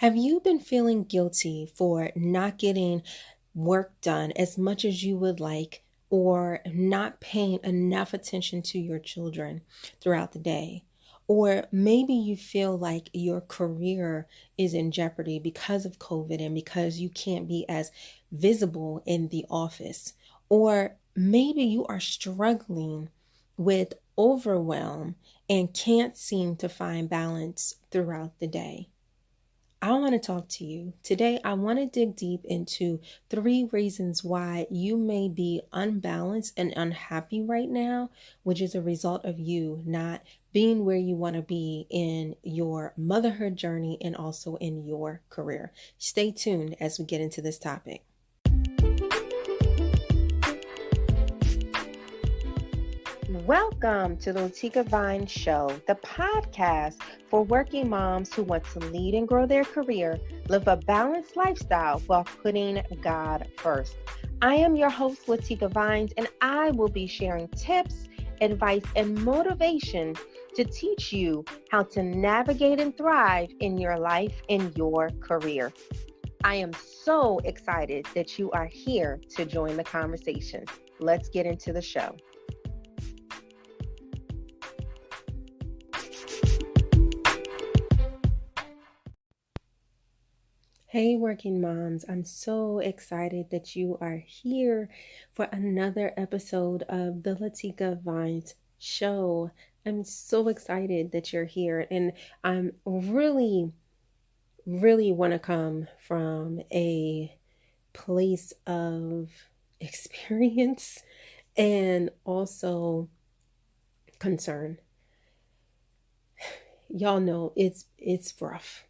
Have you been feeling guilty for not getting work done as much as you would like, or not paying enough attention to your children throughout the day? Or maybe you feel like your career is in jeopardy because of COVID and because you can't be as visible in the office. Or maybe you are struggling with overwhelm and can't seem to find balance throughout the day. I want to talk to you. Today, I want to dig deep into three reasons why you may be unbalanced and unhappy right now, which is a result of you not being where you want to be in your motherhood journey and also in your career. Stay tuned as we get into this topic. Welcome to the Latika Vine Show, the podcast for working moms who want to lead and grow their career, live a balanced lifestyle while putting God first. I am your host, Latika Vines, and I will be sharing tips, advice, and motivation to teach you how to navigate and thrive in your life and your career. I am so excited that you are here to join the conversation. Let's get into the show. Hey, working moms, I'm so excited that you are here for another episode of the Latika Vines Show. I'm so excited that you're here, and I'm really want to come from a place of experience and also concern. Y'all know it's rough.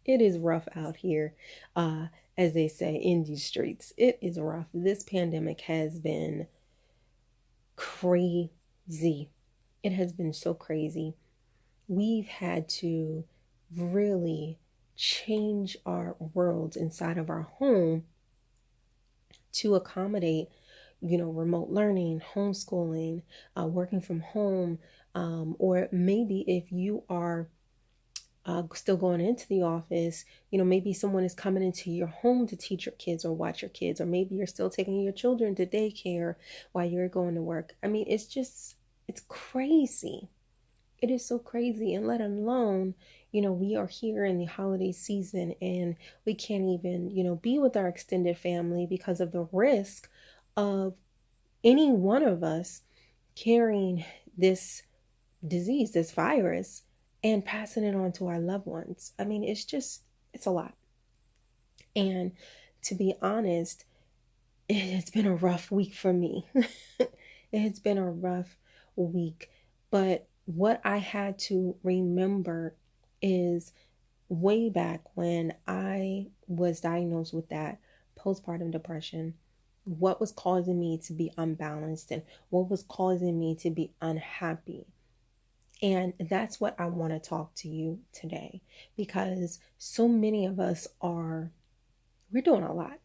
It is rough out here, as they say in these streets. It is rough. This pandemic has been crazy. It has been so crazy. We've had to really change our worlds inside of our home to accommodate, remote learning, homeschooling, working from home, or maybe if you are still going into the office, maybe someone is coming into your home to teach your kids or watch your kids, or maybe you're still taking your children to daycare while you're going to work. I mean, it's crazy. It is so crazy. And let alone, we are here in the holiday season and we can't even, be with our extended family because of the risk of any one of us carrying this disease, this virus, and passing it on to our loved ones. I mean, it's a lot. And to be honest, it's been a rough week for me. It's been a rough week. But what I had to remember is way back when I was diagnosed with that postpartum depression, what was causing me to be unbalanced and what was causing me to be unhappy. And that's what I want to talk to you today, because so many of us we're doing a lot.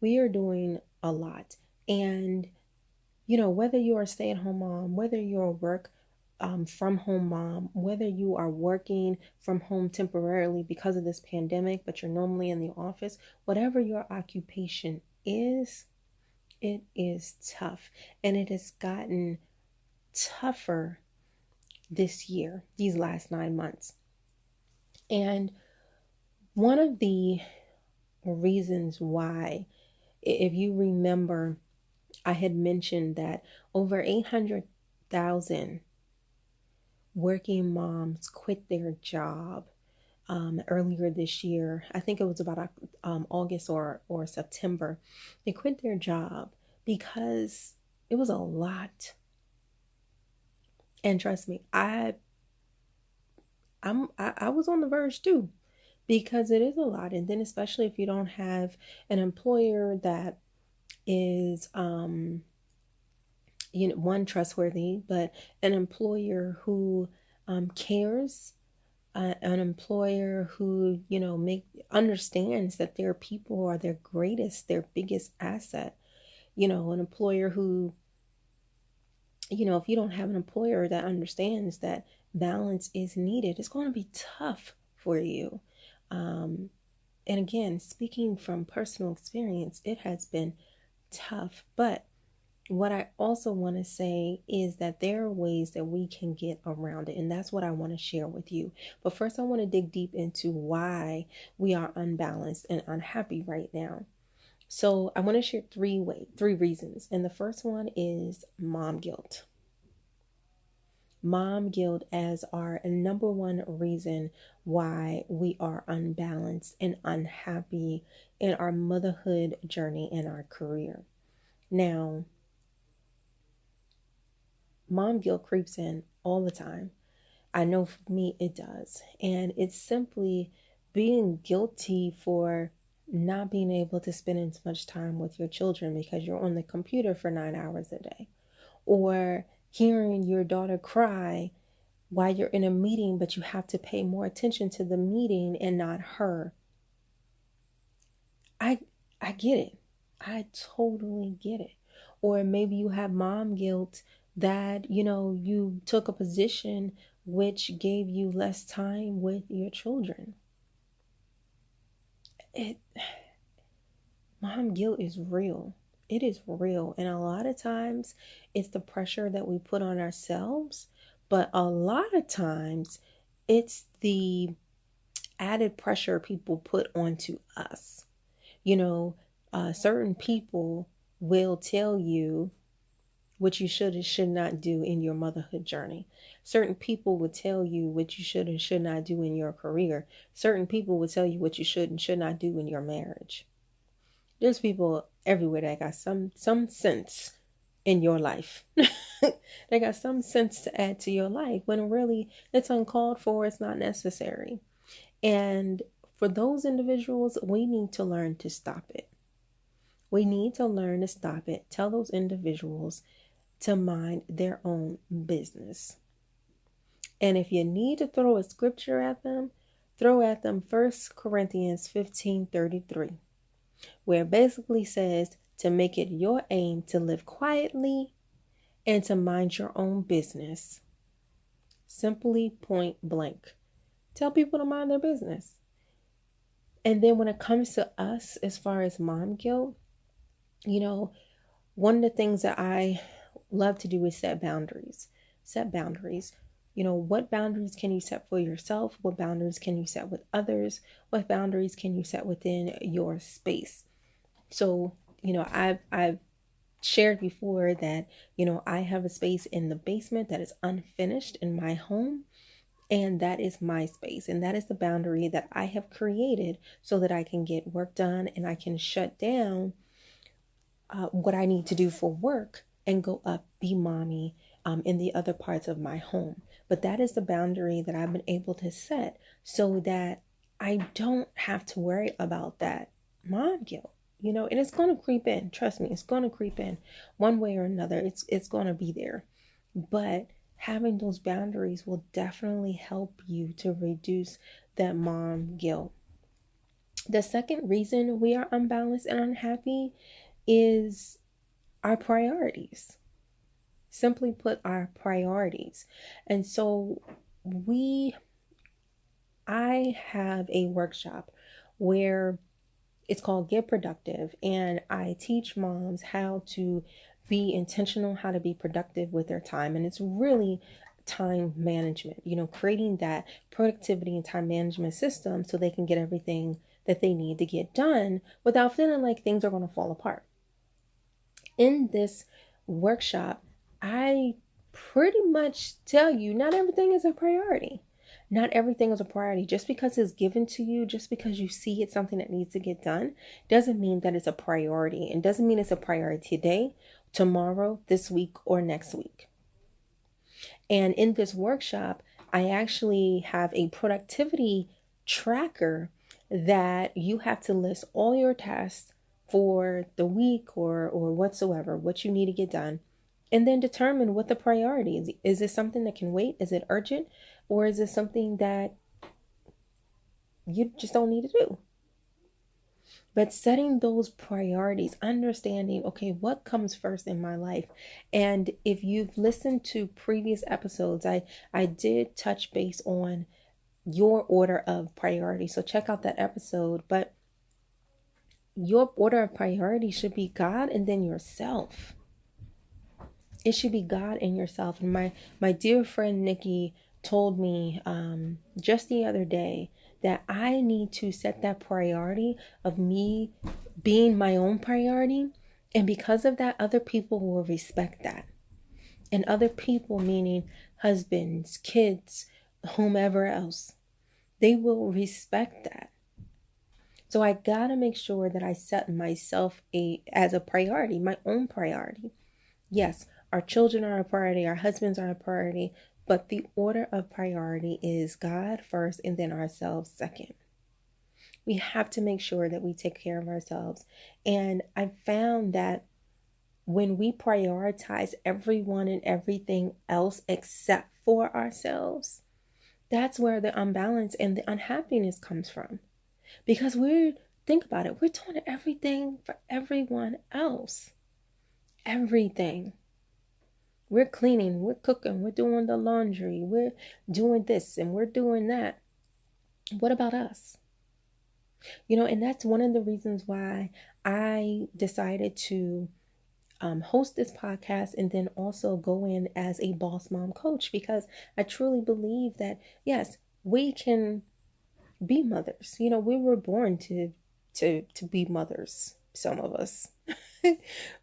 We are doing a lot. And, whether you're a stay-at-home mom, whether you're a work from home mom, whether you are working from home temporarily because of this pandemic, but you're normally in the office, whatever your occupation is, it is tough. And it has gotten tougher this year, these last 9 months. And one of the reasons why, if you remember, I had mentioned that over 800,000 working moms quit their job earlier this year. I think it was about August or September. They quit their job because it was a lot. And trust me, I was on the verge too, because it is a lot. And then especially if you don't have an employer that is one, trustworthy, but an employer who cares, an employer who understands that their people are their biggest asset. An employer who, if you don't have an employer that understands that balance is needed, it's going to be tough for you. And again, speaking from personal experience, it has been tough. But what I also want to say is that there are ways that we can get around it. And that's what I want to share with you. But first, I want to dig deep into why we are unbalanced and unhappy right now. So I want to share three reasons. And the first one is mom guilt. Mom guilt as our number one reason why we are unbalanced and unhappy in our motherhood journey and our career. Now, mom guilt creeps in all the time. I know for me it does. And it's simply being guilty for not being able to spend as much time with your children because you're on the computer for 9 hours a day, or hearing your daughter cry while you're in a meeting, but you have to pay more attention to the meeting and not her. I I get it. I totally get it. Or maybe you have mom guilt that, you took a position which gave you less time with your children. It Mom guilt is real. It is real. And a lot of times it's the pressure that we put on ourselves, but a lot of times it's the added pressure people put onto us. Certain people will tell you what you should and should not do in your motherhood journey. Certain people will tell you what you should and should not do in your career. Certain people will tell you what you should and should not do in your marriage. There's people everywhere that got some sense in your life. They got some sense to add to your life when really it's uncalled for, it's not necessary. And for those individuals, we need to learn to stop it. We need to learn to stop it. Tell those individuals to mind their own business. And if you need to throw a scripture at them, throw at them 1 Corinthians 15:33, where it basically says to make it your aim to live quietly and to mind your own business. Simply point blank. Tell people to mind their business. And then when it comes to us, as far as mom guilt, one of the things that I love to do is set boundaries. Set boundaries. What boundaries can you set for yourself? What boundaries can you set with others? What boundaries can you set within your space? So, I've shared before that, I have a space in the basement that is unfinished in my home. And that is my space. And that is the boundary that I have created so that I can get work done and I can shut down what I need to do for work and go up, be mommy in the other parts of my home. But that is the boundary that I've been able to set so that I don't have to worry about that mom guilt. And it's going to creep in. Trust me, it's going to creep in one way or another. It's going to be there. But having those boundaries will definitely help you to reduce that mom guilt. The second reason we are unbalanced and unhappy is our priorities. Simply put, our priorities. And so I have a workshop where it's called Get Productive, and I teach moms how to be intentional, how to be productive with their time. And it's really time management, creating that productivity and time management system so they can get everything that they need to get done without feeling like things are going to fall apart. In this workshop, I pretty much tell you not everything is a priority. Not everything is a priority. Just because it's given to you, just because you see it's something that needs to get done, doesn't mean that it's a priority. And doesn't mean it's a priority today, tomorrow, this week, or next week. And in this workshop, I actually have a productivity tracker that you have to list all your tasks for the week or whatsoever, what you need to get done. And then determine what the priority is. Is this something that can wait? Is it urgent? Or is it something that you just don't need to do? But setting those priorities, understanding, okay, what comes first in my life? And if you've listened to previous episodes, I did touch base on your order of priority. So check out that episode. But your order of priority should be God and then yourself. It should be God and yourself. And my dear friend Nikki told me just the other day that I need to set that priority of me being my own priority. And because of that, other people will respect that. And other people, meaning husbands, kids, whomever else, they will respect that. So I gotta make sure that I set myself as a priority, my own priority. Yes, our children are a priority, our husbands are a priority, but the order of priority is God first and then ourselves second. We have to make sure that we take care of ourselves. And I found that when we prioritize everyone and everything else except for ourselves, that's where the unbalance and the unhappiness comes from. Because think about it, we're doing everything for everyone else. Everything. We're cleaning, we're cooking, we're doing the laundry, we're doing this and we're doing that. What about us? And that's one of the reasons why I decided to host this podcast and then also go in as a boss mom coach, because I truly believe that, yes, we can be mothers. We were born to be mothers. Some of us.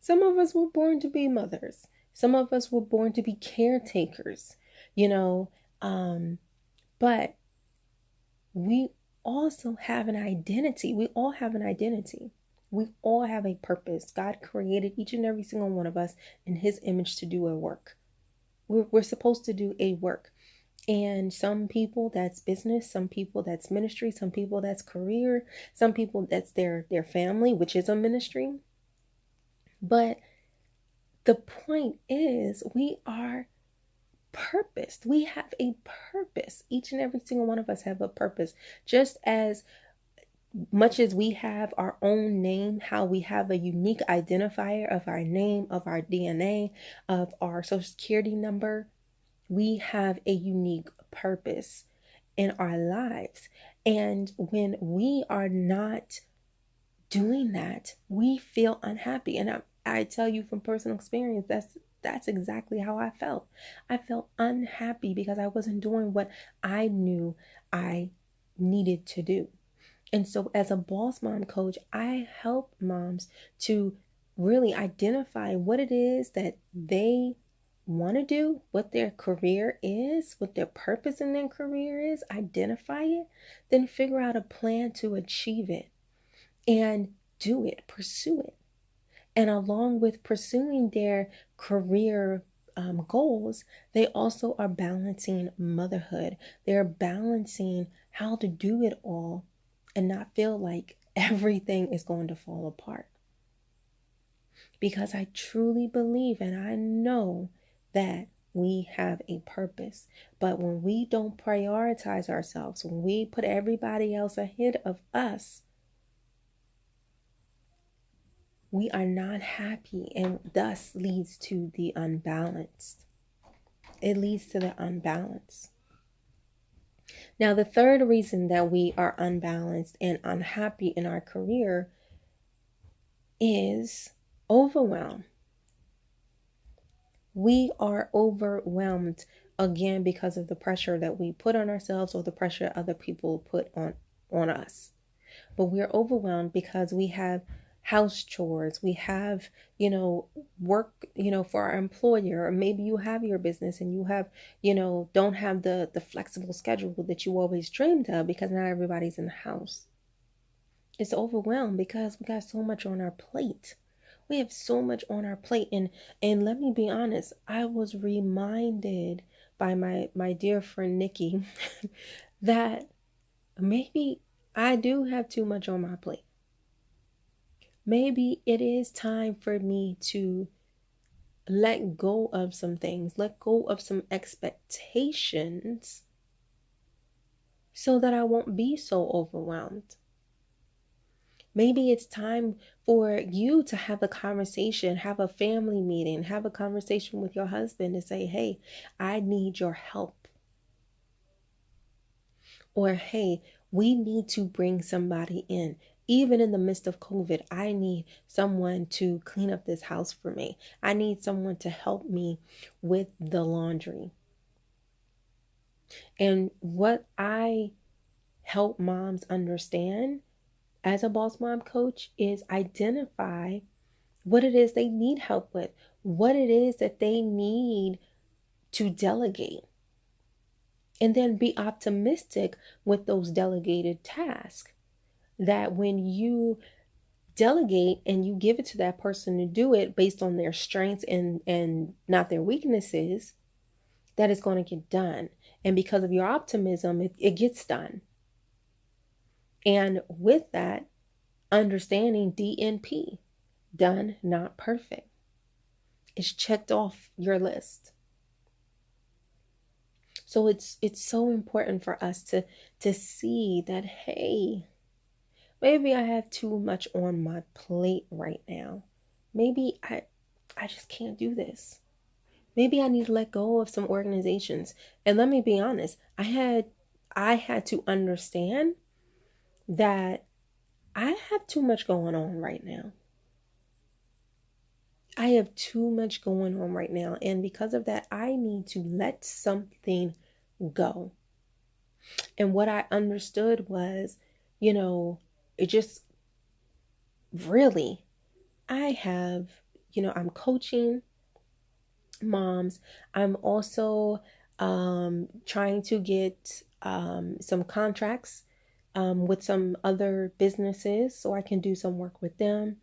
Some of us were born to be mothers. Some of us were born to be caretakers, but we also have an identity. We all have an identity. We all have a purpose. God created each and every single one of us in his image to do a work. We're supposed to do a work. And some people that's business, some people that's ministry, some people that's career, some people that's their family, which is a ministry. But the point is, we are purposed. We have a purpose. Each and every single one of us have a purpose. Just as much as we have our own name, how we have a unique identifier of our name, of our DNA, of our social security number, we have a unique purpose in our lives. And when we are not doing that, we feel unhappy. And I tell you from personal experience, that's exactly how I felt. I felt unhappy because I wasn't doing what I knew I needed to do. And so as a boss mom coach, I help moms to really identify what it is that they want to do, what their career is, what their purpose in their career is, identify it, then figure out a plan to achieve it and do it, pursue it. And along with pursuing their career goals, they also are balancing motherhood. They're balancing how to do it all and not feel like everything is going to fall apart. Because I truly believe and I know that we have a purpose. But when we don't prioritize ourselves, when we put everybody else ahead of us, we are not happy, and thus leads to the unbalanced. It leads to the unbalance. Now, the third reason that we are unbalanced and unhappy in our career is overwhelm. We are overwhelmed again because of the pressure that we put on ourselves or the pressure other people put on us. But we're overwhelmed because we have house chores, we have, work, for our employer, or maybe you have your business and you have, don't have the flexible schedule that you always dreamed of because not everybody's in the house. It's overwhelmed because we got so much on our plate. We have so much on our plate. And let me be honest, I was reminded by my dear friend Nikki that maybe I do have too much on my plate. Maybe it is time for me to let go of some things, let go of some expectations so that I won't be so overwhelmed. Maybe it's time for you to have a conversation, have a family meeting, have a conversation with your husband and say, hey, I need your help. Or, hey, we need to bring somebody in. Even in the midst of COVID, I need someone to clean up this house for me. I need someone to help me with the laundry. And what I help moms understand as a boss mom coach is identify what it is they need help with, what it is that they need to delegate, and then be optimistic with those delegated tasks. That when you delegate and you give it to that person to do it based on their strengths and not their weaknesses, that is going to get done. And because of your optimism, it gets done. And with that, understanding DNP, done, not perfect, is checked off your list. So it's so important for us to see that, hey, maybe I have too much on my plate right now. Maybe I just can't do this. Maybe I need to let go of some organizations. And let me be honest, I had to understand that I have too much going on right now. I have too much going on right now. And because of that, I need to let something go. And what I understood was, it just really, I have, I'm coaching moms. I'm also trying to get some contracts with some other businesses so I can do some work with them.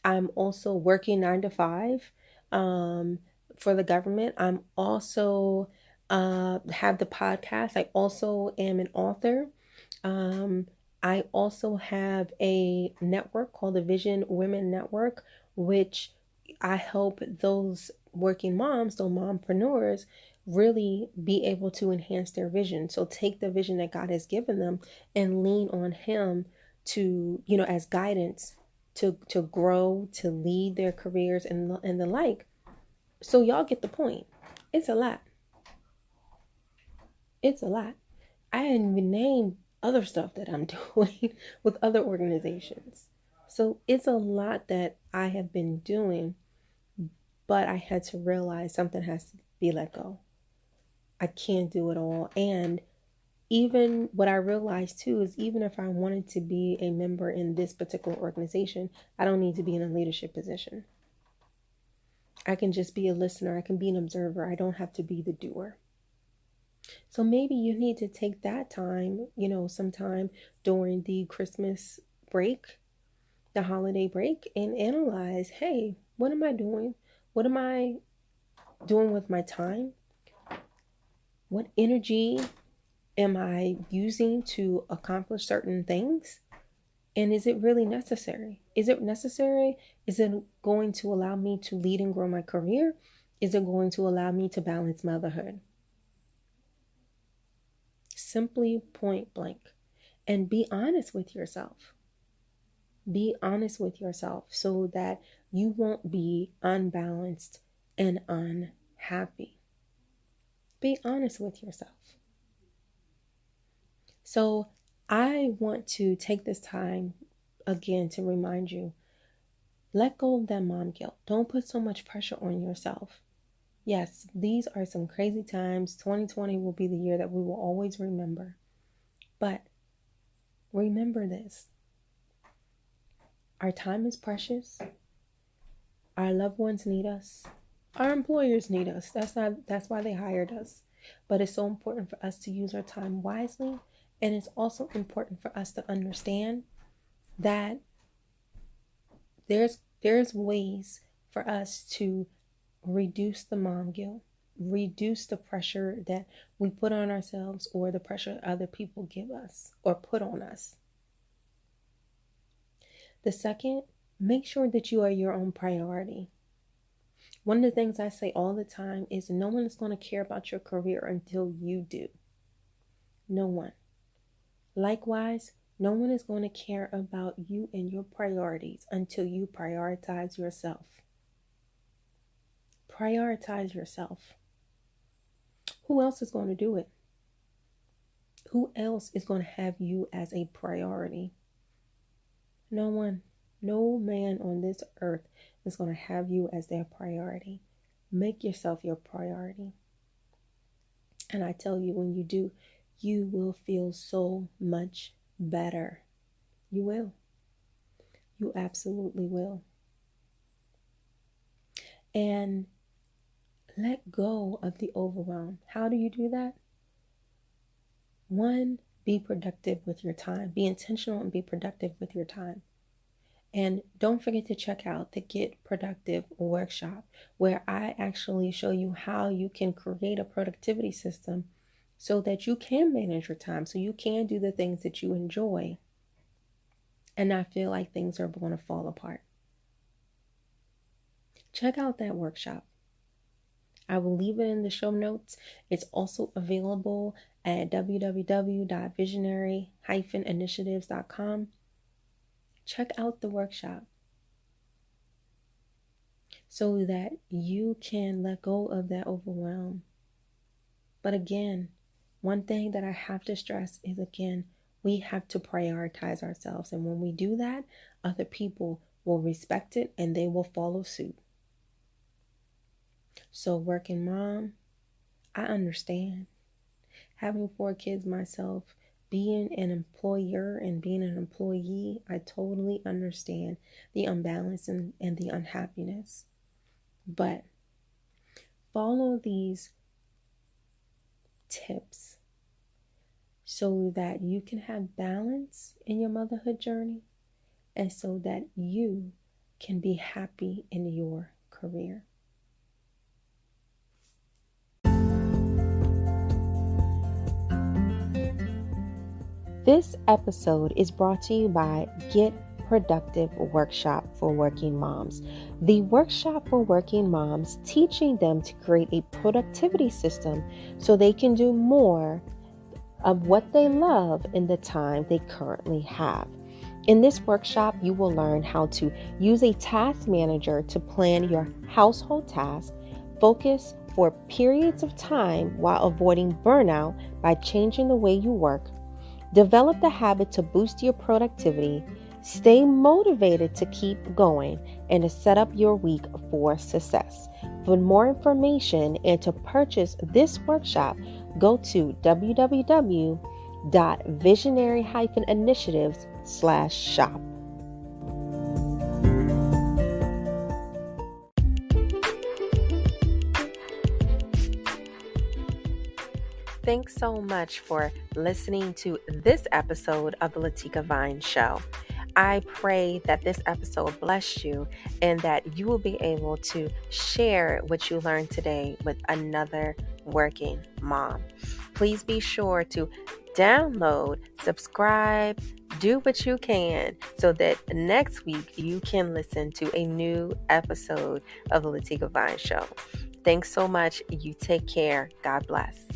I'm also working 9 to 5 for the government. I'm also have the podcast. I also am an author. I also have a network called the Vision Women Network, which I help those working moms, those mompreneurs, really be able to enhance their vision. So take the vision that God has given them and lean on Him to, as guidance to grow, to lead their careers and the like. So y'all get the point. It's a lot. It's a lot. I hadn't even named other stuff that I'm doing with other organizations. So it's a lot that I have been doing, but I had to realize something has to be let go. I can't do it all. And even what I realized too is even if I wanted to be a member in this particular organization, I don't need to be in a leadership position. I can just be a listener. I can be an observer. I don't have to be the doer. So maybe you need to take that time, sometime during the Christmas break, the holiday break, and analyze, hey, what am I doing? What am I doing with my time? What energy am I using to accomplish certain things? And is it really necessary? Is it necessary? Is it going to allow me to lead and grow my career? Is it going to allow me to balance motherhood? Simply point blank. And be honest with yourself. Be honest with yourself so that you won't be unbalanced and unhappy. Be honest with yourself. So I want to take this time again to remind you, let go of that mom guilt. Don't put so much pressure on yourself. Yes, these are some crazy times. 2020 will be the year that we will always remember. But remember this. Our time is precious. Our loved ones need us. Our employers need us. That's why they hired us. But it's so important for us to use our time wisely. And it's also important for us to understand that there's ways for us to reduce the mom guilt, reduce the pressure that we put on ourselves or the pressure other people give us or put on us. The second, make sure that you are your own priority. One of the things I say all the time is no one is going to care about your career until you do. No one. Likewise, no one is going to care about you and your priorities until you prioritize yourself. Prioritize yourself. Who else is going to do it? Who else is going to have you as a priority? No one. No man on this earth is going to have you as their priority. Make yourself your priority. And I tell you, when you do, you will feel so much better. You will. You absolutely will. And let go of the overwhelm. How do you do that? One, be productive with your time. Be intentional and be productive with your time. And don't forget to check out the Get Productive workshop, where I actually show you how you can create a productivity system so that you can manage your time, so you can do the things that you enjoy and not feel like things are going to fall apart. Check out that workshop. I will leave it in the show notes. It's also available at www.visionary-initiatives.com. Check out the workshop so that you can let go of that overwhelm. But again, one thing that I have to stress is, again, we have to prioritize ourselves. And when we do that, other people will respect it and they will follow suit. So working mom, I understand. Having 4 kids myself, being an employer and being an employee, I totally understand the imbalance and the unhappiness. But follow these tips so that you can have balance in your motherhood journey and so that you can be happy in your career. This episode is brought to you by Get Productive Workshop for Working Moms. The workshop for working moms, teaching them to create a productivity system so they can do more of what they love in the time they currently have. In this workshop, you will learn how to use a task manager to plan your household tasks, focus for periods of time while avoiding burnout by changing the way you work, develop the habit to boost your productivity, stay motivated to keep going, and to set up your week for success. For more information and to purchase this workshop, go to www.visionary-initiatives.com/shop. Thanks so much for listening to this episode of the Latika Vine Show. I pray that this episode blessed you and that you will be able to share what you learned today with another working mom. Please be sure to download, subscribe, do what you can so that next week you can listen to a new episode of the Latika Vine Show. Thanks so much. You take care. God bless.